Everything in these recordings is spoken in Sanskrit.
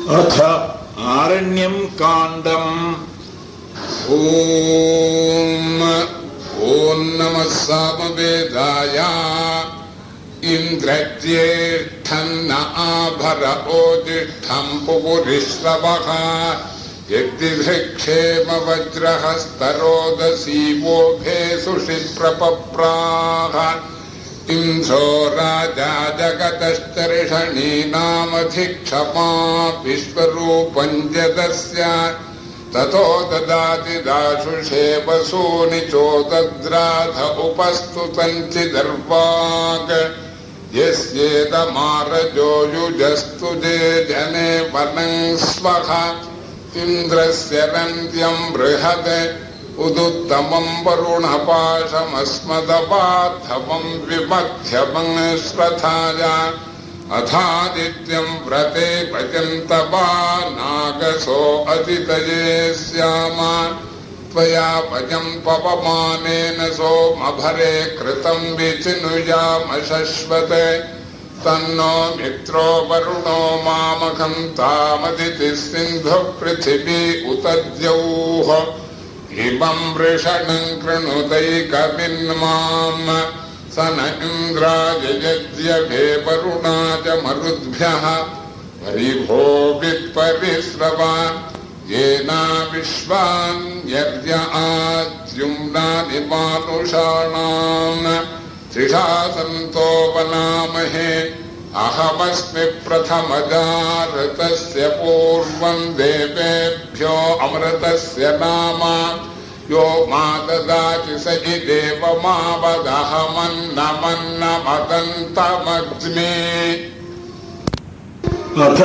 अथ आरण्यं काण्डम्। ॐ नमः सामवेदाय इन्द्रज्येष्ठन्न आभर ओजिष्ठं पुपुरिश्रवः यद्दिभिक्षेम वज्रहस्तरोदसीवोभे सुषिप्रपप्राः इंद्रो राजा जगतश्चर्षणीनामधिक्षमा विश्वरूपं जगस्य ततो ददाति दाशुषे वसूनि चोदद्राध उपस्तुतञ्चिदर्वाक् यस्येदमारजो युजस्तु जे जने वनं स्वः इन्द्रस्य रन्त्यं बृहत् उदुत्तमं वरुणपाशमस्मदपार्थमं विमध्यमं श्रद्धाय अथादित्यं व्रते भजन्तवा नागसो अतितये स्याम त्वया भजं पवमानेन सोमभरे कृतं विचिनुयाम शश्वते तन्नो मित्रो वरुणो मामकं तामदिति सिन्धु पृथिवी उत द्यौः इमं वृषणं कृणुदैकमिन्माम् स न इन्द्राय यज्ञभे वरुणाय मरुद्भ्यः परिभो वित्परिस्रव येना विश्वान्यर्य आद्युम्नानि मानुषाणाम् त्रिषासन्तो वनामहे अहमस्मि प्रथमजातस्य पूर्वं देवेभ्यो अमृतस्य नाम यो मा ददाति स इदेव मा वदहमन्नमन्नमदन्तमग्ने। अथ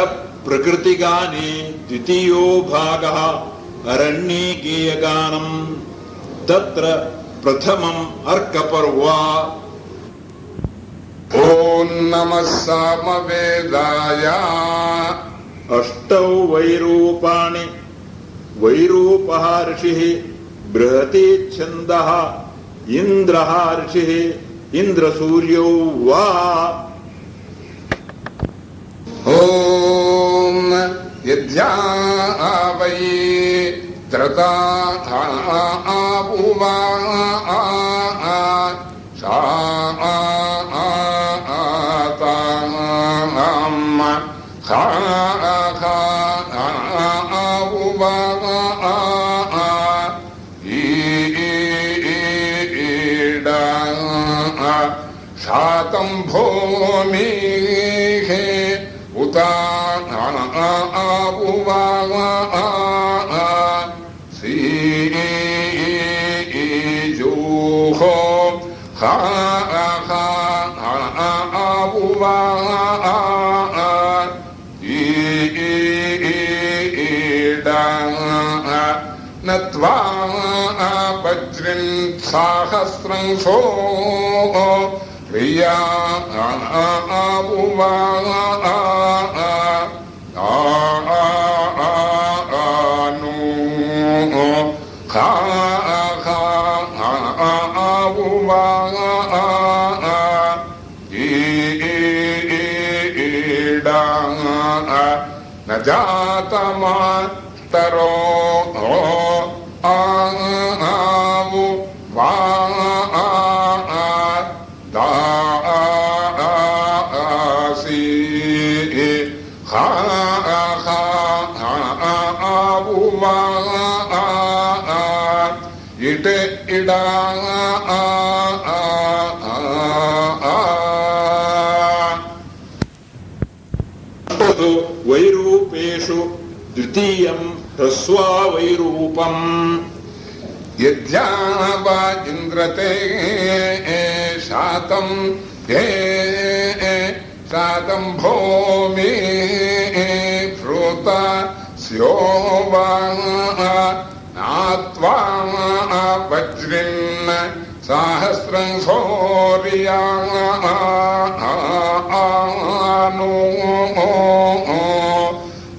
प्रकृतिगाने द्वितीयो भागः अरण्यकीयगानम्। तत्र प्रथमम् अर्कपर्व। ॐ नमः सामवेदाय अष्टौ वैरूपाणि। वैरूपः ऋषिः, बृहती छन्दः, इन्द्रः ऋषिः, इन्द्रसूर्यौ वा। ॐ यद्या वै त्रता आपुवा सा शातं भूमिः उता आपुवा सीजूः आपुवा नत्वा वज्रिं सहस्रं सो प्रिया आपुवा नु आपुवा न जातमा तरो आवु वा दासी आवु वा इट इडा वैरूपेषु द्वितीयं ह्रस्वा वैरूपम्। यद्या वा इन्द्रते शातं शातं भूमि भ्रूता स्यो वा नात्वा वज्रिन् सहस्रं सौर्या नु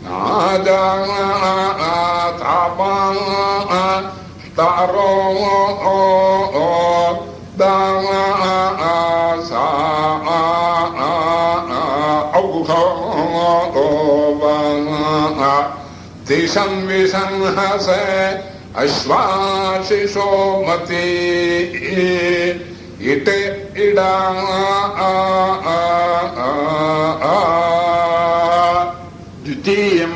नाजा तापा तारो सा औघ दिशं विसंहस अश्वाशिषो मती इट इडा द्वितीयं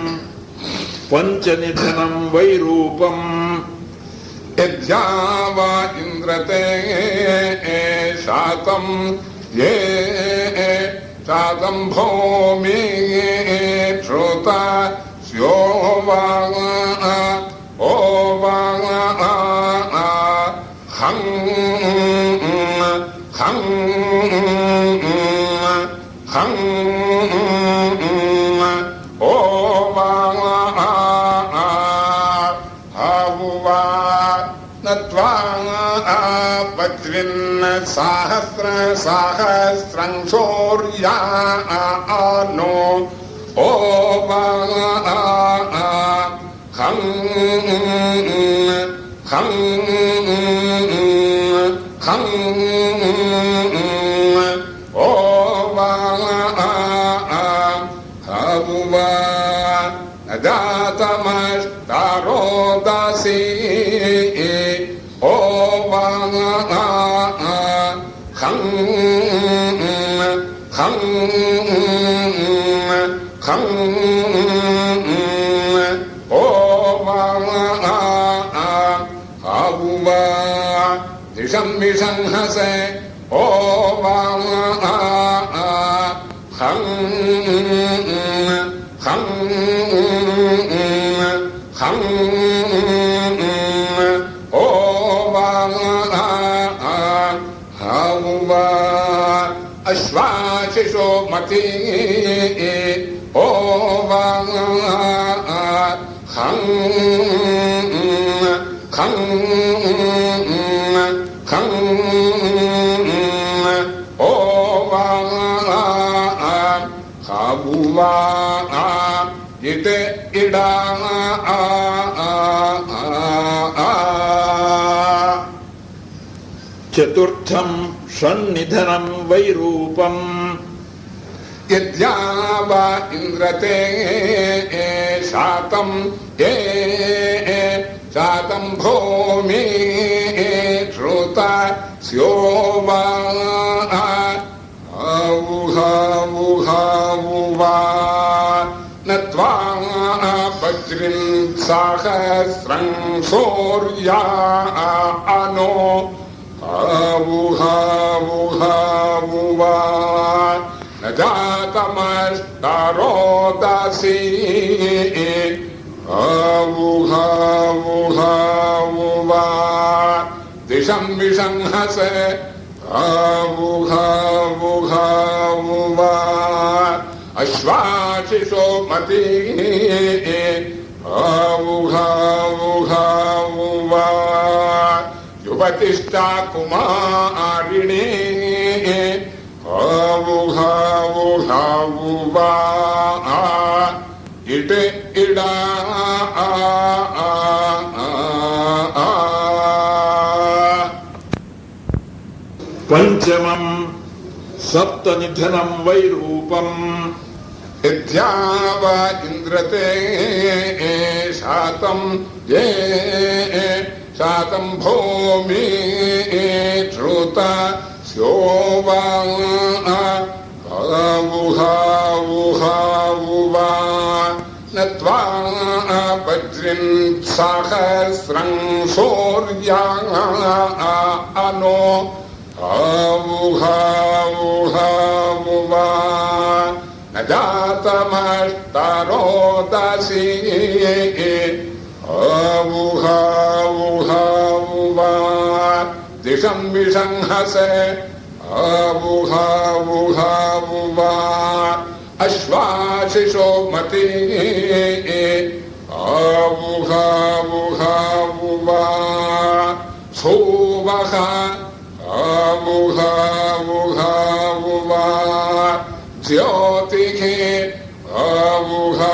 पञ्चनिधनं वैरूपम् यद्यावा इन्द्रते शातं ये शातं भूमि श्रुता स्यो वा ओ वा हं हं हं ओ वा हवुवा नत्वा पद्विन्न सहस्रं शौर्या नो ओ वा हं हं हं ओ वा हवुवा जातमष्टारो दासी ओ वा हं हं हं ओ वा हवुवा दिशं विसंहसे ओ वा हं हं हं ओ वा हवुवा अश्वाशिषो मती ओ वा हं हं हं ओ वा हवुवा इट इडा चतुर्थं षण्निधनं वैरूपम् यद्यावा इन्द्रते शातं ये शातं भूमि श्रुता स्यो वा वुहा नत्वा वज्रिं सहस्रं शौर्या नो वुहा न जातमष्टारो दासी वुहा दिशं विसंहस वुहा अश्वाशिषो मती वुहा युवतिष्ठा कुमारिणी वुहा इट इडा पञ्चमं सप्तनिधनं वैरूपम् यद्यावा इन्द्रते शातं ये शातं भूमि श्रुता स्यो वा वुहा नत्वा वज्रिं सहस्रं शौर्या नो वुहा न जातमष्टारो दासी वुहा दिशं विसंहसे वुहा अश्वाशिषो मती वुहा सुवः वुहा ज्योतिः वुहा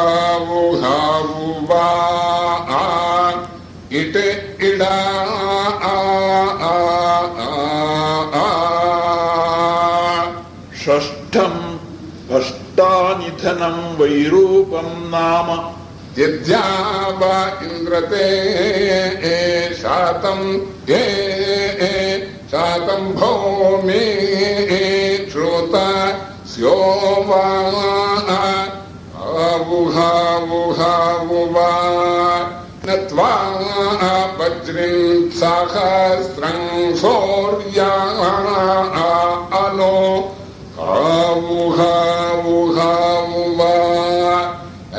इट इडा षष्ठम् अष्टानिधनं वैरूपं नाम यद्याव इन्द्रते शातं ये शातं भौमे श्रोता स्यो वा आवुहावुहावुवा नत्वा वज्रिं सहस्रं शौर्या अनो आवुहावुहावुवा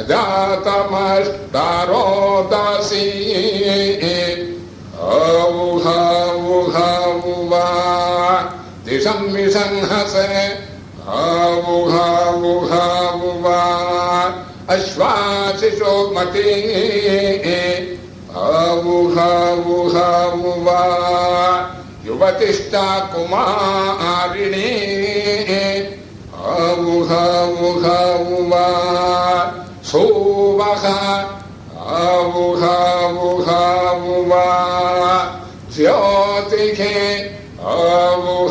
जातमष्टारोदसी आवुहावुहावुवा दिशं विसंहसे आवुहावुहावुवा अश्वाशिशो मती आवुहावुहावुवा युवतिष्ठा कुमारिणी आवुहावुहावुवा सोवः आवुहावुहावुवा ज्योतिषे आवुहावुहावुवा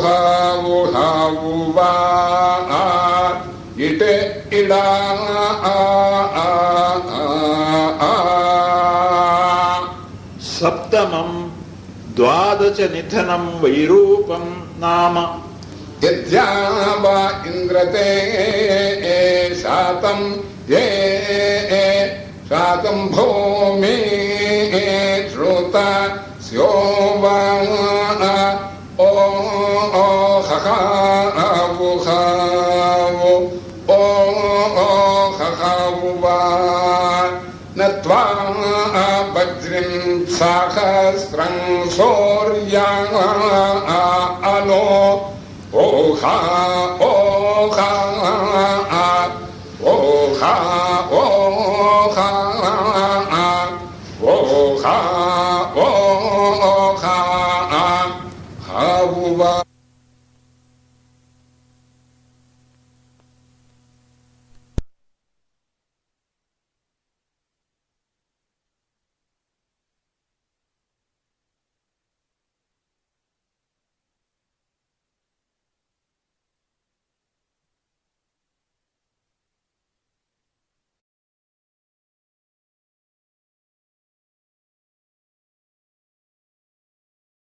इट इडा सप्तमं द्वादश निधनं वैरूपं नाम यद्याव इन्द्रते शातं ये शातं भूमि श्रुता स्यो वा हहावुहावु हहावुवा नत्वा वज्रिं सहस्रं शौर्या अनो ओहा